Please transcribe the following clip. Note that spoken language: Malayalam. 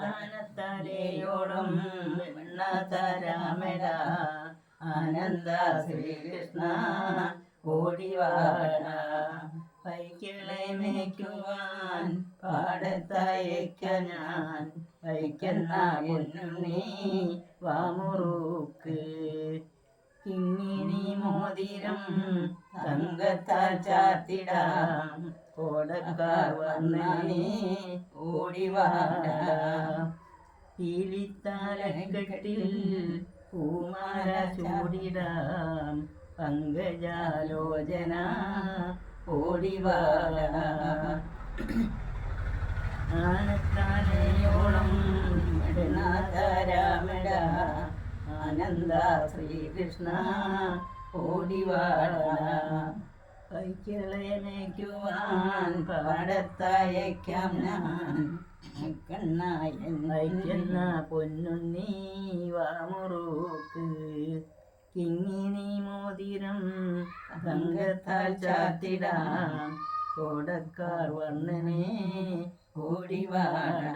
ആനത്താരയോളം വെണ്ണാതാരാമട ആനന്ദ ശ്രീകൃഷ്ണ ഓടിവാട പൈക്കിളെ മേയ്ക്കുവാൻ പാടത്തയക്കാൻ ഞാൻ വൈക്കുന്ന പൊന്നുണ്ണി വാമുറുക്ക് കിങ്ങിണി മോതിരം തങ്കത്താൽ ചാത്തിടാം കോടക്കാർ വന്നേ ഓടിവാട പീലിത്താലക്കെട്ടിൽ പൂമാല ചൂടിടാം പങ്കജാലോചന ഓടിവാട ആനത്താനയോളം രാമട ആനന്ദ ശ്രീകൃഷ്ണ ഓടിവാട പൈക്കളെ മേയ്ക്കുവാൻ പാടത്തയക്കാം ഞാൻ വയ്ക്കുന്ന പൊന്നുണ്ണി വാമുറുക്ക് കിങ്ങിണി മോതിരം തങ്കത്താൽ ചാത്തിടാം കോടക്കാർ വർണ്ണനെ ഓടിവാട.